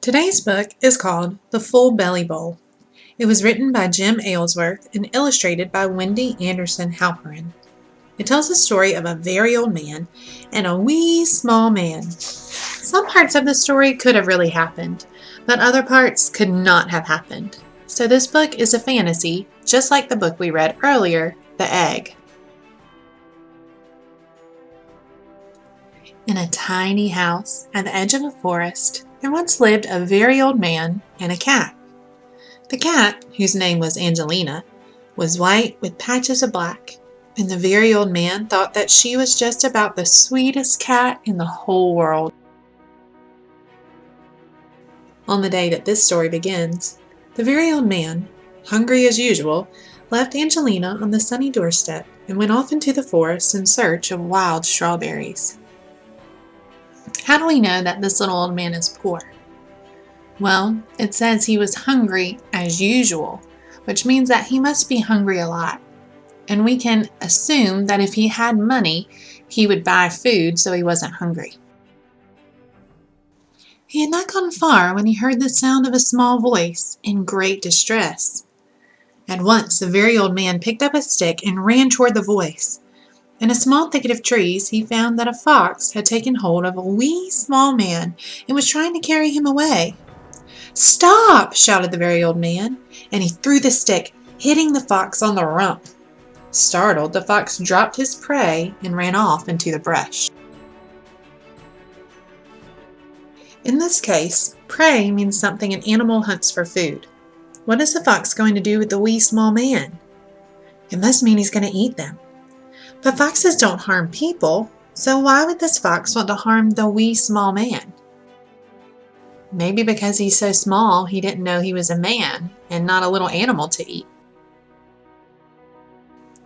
Today's book is called The Full Belly Bowl. It was written by Jim Aylesworth and illustrated by Wendy Anderson Halperin. It tells the story of a very old man and a wee small man. Some parts of the story could have really happened, but other parts could not have happened. So this book is a fantasy, just like the book we read earlier, The Egg. In a tiny house at the edge of a forest, there once lived a very old man and a cat. The cat, whose name was Angelina, was white with patches of black, and the very old man thought that she was just about the sweetest cat in the whole world. On the day that this story begins, the very old man, hungry as usual, left Angelina on the sunny doorstep and went off into the forest in search of wild strawberries. How do we know that this little old man is poor? Well, it says he was hungry as usual, which means that he must be hungry a lot. And we can assume that if he had money, he would buy food so he wasn't hungry. He had not gone far when he heard the sound of a small voice in great distress. At once, the very old man picked up a stick and ran toward the voice. In a small thicket of trees, he found that a fox had taken hold of a wee small man and was trying to carry him away. "Stop!" shouted the very old man, and he threw the stick, hitting the fox on the rump. Startled, the fox dropped his prey and ran off into the brush. In this case, prey means something an animal hunts for food. What is the fox going to do with the wee small man? It must mean he's going to eat them. But foxes don't harm people, so why would this fox want to harm the wee small man? Maybe because he's so small he didn't know he was a man and not a little animal to eat.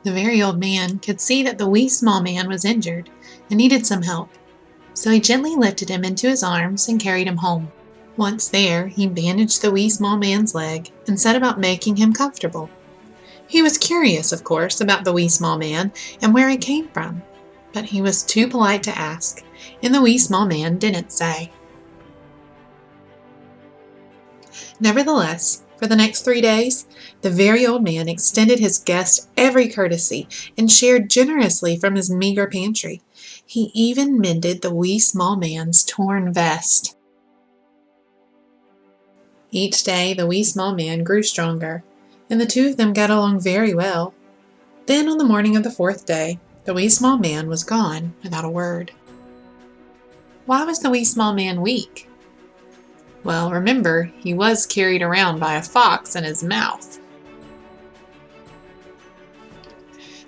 The very old man could see that the wee small man was injured and needed some help, so he gently lifted him into his arms and carried him home. Once there, he bandaged the wee small man's leg and set about making him comfortable. He was curious, of course, about the wee small man and where he came from, but he was too polite to ask, and the wee small man didn't say. Nevertheless, for the next 3 days, the very old man extended his guest every courtesy and shared generously from his meager pantry. He even mended the wee small man's torn vest. Each day, the wee small man grew stronger, and the two of them got along very well. Then, on the morning of the 4th day, the wee small man was gone without a word. Why was the wee small man weak? Well, remember, he was carried around by a fox in his mouth.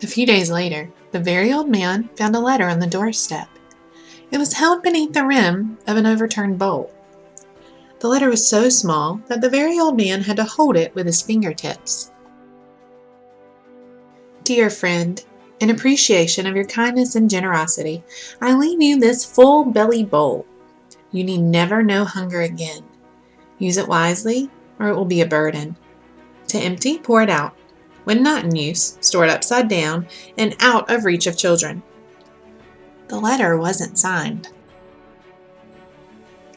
A few days later, the very old man found a letter on the doorstep. It was held beneath the rim of an overturned bowl. The letter was so small that the very old man had to hold it with his fingertips. Dear friend, in appreciation of your kindness and generosity, I leave you this full belly bowl. You need never know hunger again. Use it wisely, or it will be a burden. To empty, pour it out. When not in use, store it upside down and out of reach of children. The letter wasn't signed.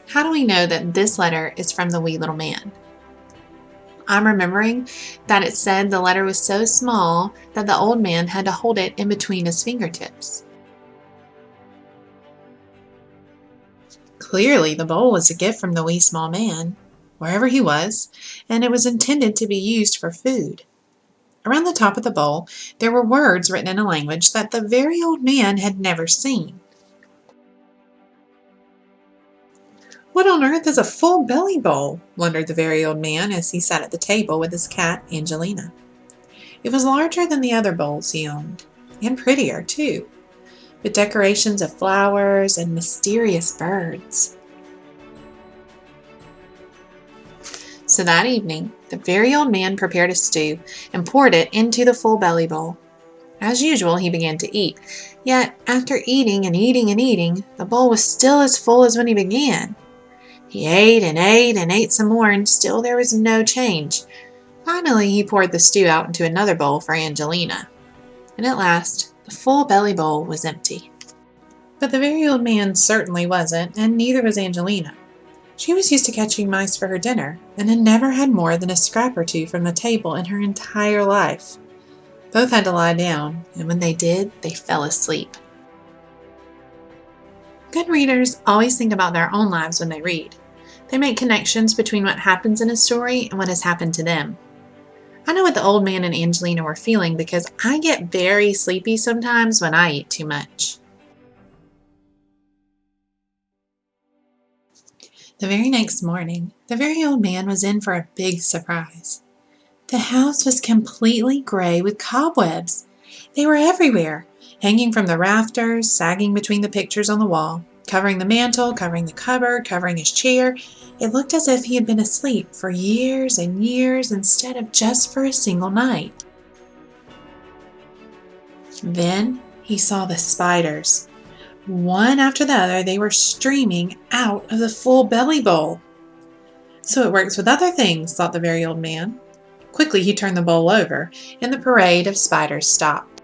How do we know that this letter is from the wee little man? I'm remembering that it said the letter was so small that the old man had to hold it in between his fingertips. Clearly, the bowl was a gift from the wee small man, wherever he was, and it was intended to be used for food. Around the top of the bowl, there were words written in a language that the very old man had never seen. What on earth is a full belly bowl? Wondered the very old man as he sat at the table with his cat, Angelina. It was larger than the other bowls he owned, and prettier, too, with decorations of flowers and mysterious birds. So that evening, the very old man prepared a stew and poured it into the full belly bowl. As usual, he began to eat, yet after eating and eating and eating, the bowl was still as full as when he began. He ate and ate and ate some more, and still there was no change. Finally, he poured the stew out into another bowl for Angelina, and at last, the full belly bowl was empty. But the very old man certainly wasn't, and neither was Angelina. She was used to catching mice for her dinner and had never had more than a scrap or two from the table in her entire life. Both had to lie down, and when they did, they fell asleep. Good readers always think about their own lives when they read. They make connections between what happens in a story and what has happened to them. I know what the old man and Angelina were feeling because I get very sleepy sometimes when I eat too much. The very next morning, the very old man was in for a big surprise. The house was completely gray with cobwebs. They were everywhere, hanging from the rafters, sagging between the pictures on the wall, covering the mantel, covering the cupboard, covering his chair. It looked as if he had been asleep for years and years instead of just for a single night. Then he saw the spiders. One after the other, they were streaming out of the full belly bowl. So it works with other things, thought the very old man. Quickly he turned the bowl over, and the parade of spiders stopped.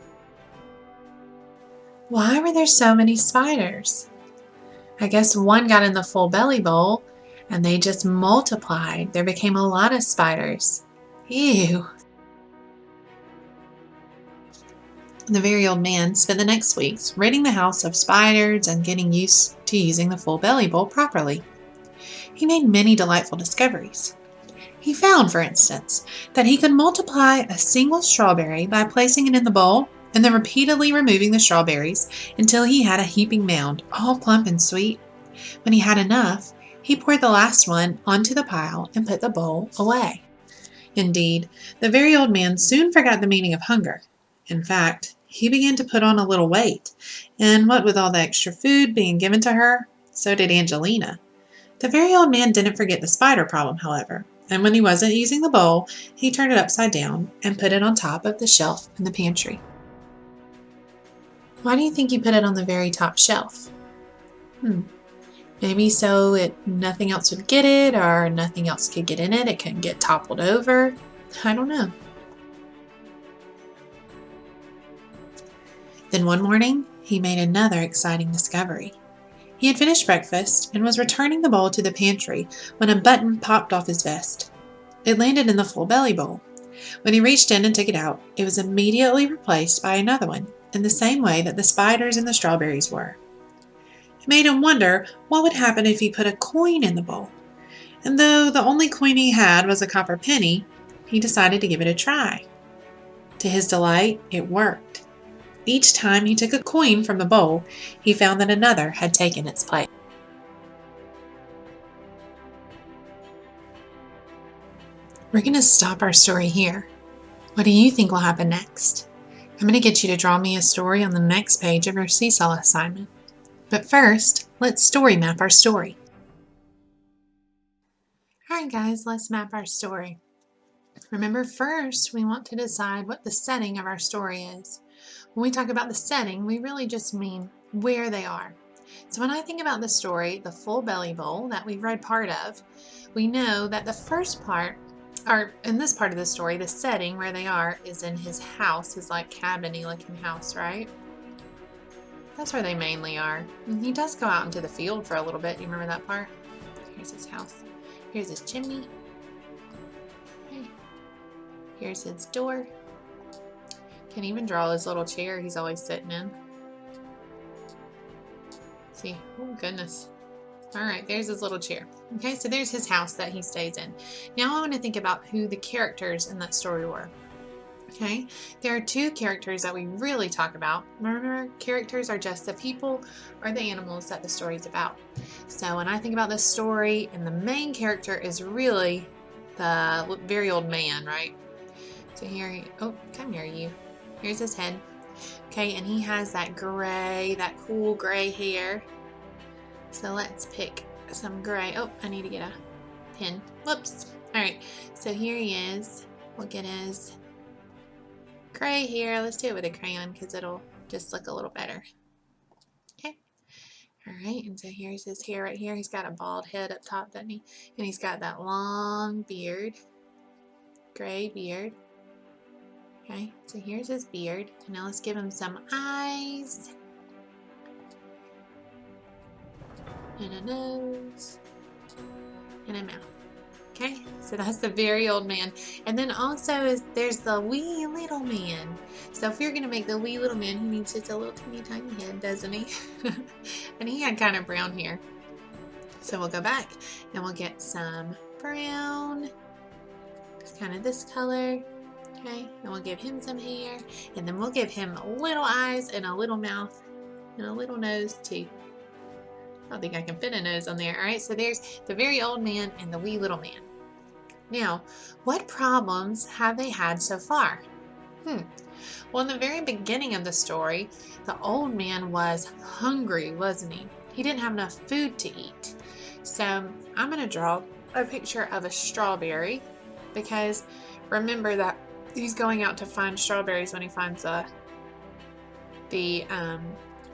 Why were there so many spiders? I guess one got in the full belly bowl, and they just multiplied. There became a lot of spiders. Ew. The very old man spent the next weeks ridding the house of spiders and getting used to using the full belly bowl properly. He made many delightful discoveries. He found, for instance, that he could multiply a single strawberry by placing it in the bowl and then repeatedly removing the strawberries until he had a heaping mound, all plump and sweet. When he had enough, he poured the last one onto the pile and put the bowl away. Indeed, the very old man soon forgot the meaning of hunger. In fact, he began to put on a little weight, and what with all the extra food being given to her, so did Angelina. The very old man didn't forget the spider problem, however, and when he wasn't using the bowl, he turned it upside down and put it on top of the shelf in the pantry. Why do you think he put it on the very top shelf? Maybe so nothing else would get it, or nothing else could get in it. It couldn't get toppled over. I don't know. Then one morning, he made another exciting discovery. He had finished breakfast and was returning the bowl to the pantry when a button popped off his vest. It landed in the full belly bowl. When he reached in and took it out, it was immediately replaced by another one, in the same way that the spiders and the strawberries were. It made him wonder what would happen if he put a coin in the bowl. And though the only coin he had was a copper penny, he decided to give it a try. To his delight, it worked. Each time he took a coin from the bowl, he found that another had taken its place. We're going to stop our story here. What do you think will happen next? I'm going to get you to draw me a story on the next page of your Seesaw assignment. But first, let's story map our story. Alright guys, let's map our story. Remember, first we want to decide what the setting of our story is. When we talk about the setting, we really just mean where they are. So when I think about the story, the full belly bowl that we've read part of, we know that the first part, or in this part of the story, the setting where they are is in his house, his like cabin-y looking house, right? That's where they mainly are. And he does go out into the field for a little bit. You remember that part? Here's his house. Here's his chimney. Okay. Here's his door. Can even draw his little chair he's always sitting in. See? Oh, goodness. All right, there's his little chair. Okay, so there's his house that he stays in. Now I want to think about who the characters in that story were. Okay, there are two characters that we really talk about. Remember, characters are just the people or the animals that the story is about. So when I think about this story, and the main character is really the very old man, right? So here, oh, come here, you. Here's his head. Okay, and he has that gray, that cool gray hair. So let's pick some gray. Oh, I need to get a pen. Whoops. All right, so here he is. We'll get his gray hair. Let's do it with a crayon because it'll just look a little better. Okay. All right, and so here's his hair right here. He's got a bald head up top, doesn't he? And he's got that long beard, gray beard. Okay, so here's his beard. And now let's give him some eyes. And a nose. and a mouth. Okay, so that's the very old man. And then also there's the wee little man. So if you're going to make the wee little man, he needs just a little teeny tiny head, doesn't he? And he had kind of brown hair. So we'll go back and we'll get some brown. It's kind of this color. Okay, and we'll give him some hair. And then we'll give him little eyes and a little mouth and a little nose too. I don't think I can fit a nose on there. All right, so there's the very old man and the wee little man. Now, what problems have they had so far? Well, in the very beginning of the story, the old man was hungry, wasn't he? He didn't have enough food to eat. So I'm going to draw a picture of a strawberry because remember that he's going out to find strawberries when he finds the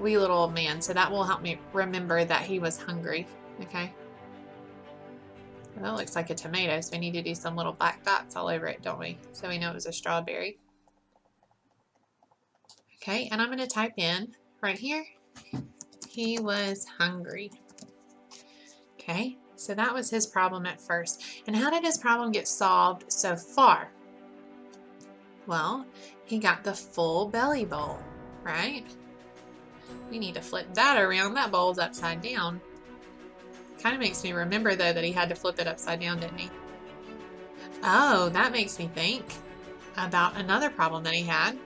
wee little old man. So that will help me remember that he was hungry. Okay. Well, that looks like a tomato, so we need to do some little black dots all over it, don't we? So we know it was a strawberry. Okay, and I'm going to type in right here, he was hungry. Okay, so that was his problem at first. And how did his problem get solved so far? Well, he got the full belly bowl, right? We need to flip that around. That bowl's upside down. Kind of makes me remember, though, that he had to flip it upside down, didn't he? Oh, that makes me think about another problem that he had.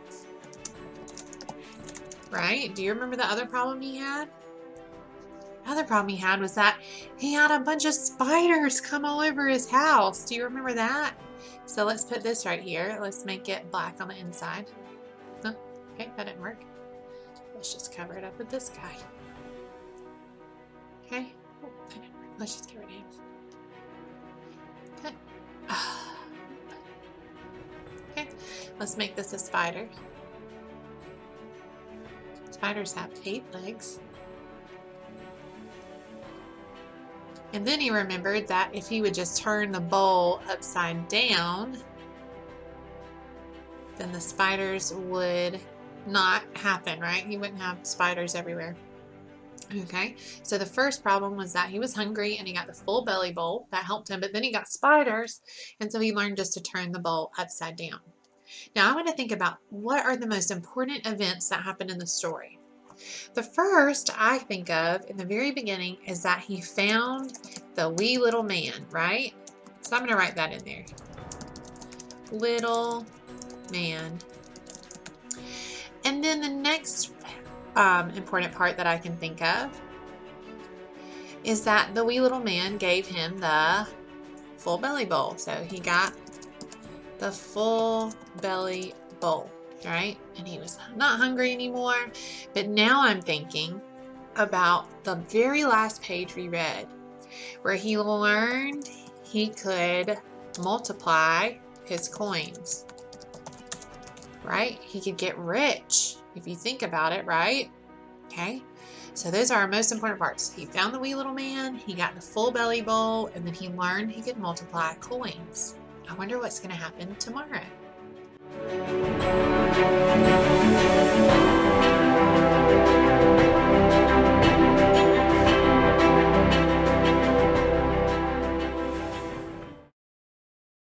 Right? Do you remember the other problem he had? The other problem he had was that he had a bunch of spiders come all over his house. Do you remember that? So let's put this right here. Let's make it black on the inside. Oh, okay, that didn't work. Let's just cover it up with this guy. Okay. Oh, that didn't work. Let's just get rid of him. Okay. Okay. Let's make this a spider. Spiders have 8 legs. And then he remembered that if he would just turn the bowl upside down, then the spiders would not happen, right? He wouldn't have spiders everywhere. Okay, so the first problem was that he was hungry and he got the full belly bowl. That helped him, but then he got spiders, and so he learned just to turn the bowl upside down. Now I want to think about what are the most important events that happen in the story. The first I think of in the very beginning is that he found the wee little man, right? So I'm going to write that in there. Little man. And then the next important part that I can think of is that the wee little man gave him the full belly bowl. So he got the full belly bowl, right? And he was not hungry anymore. But now I'm thinking about the very last page we read where he learned he could multiply his coins, right? He could get rich if you think about it, right? Okay, so those are our most important parts. He found the wee little man, he got the full belly bowl, and then he learned he could multiply coins. I wonder what's going to happen tomorrow.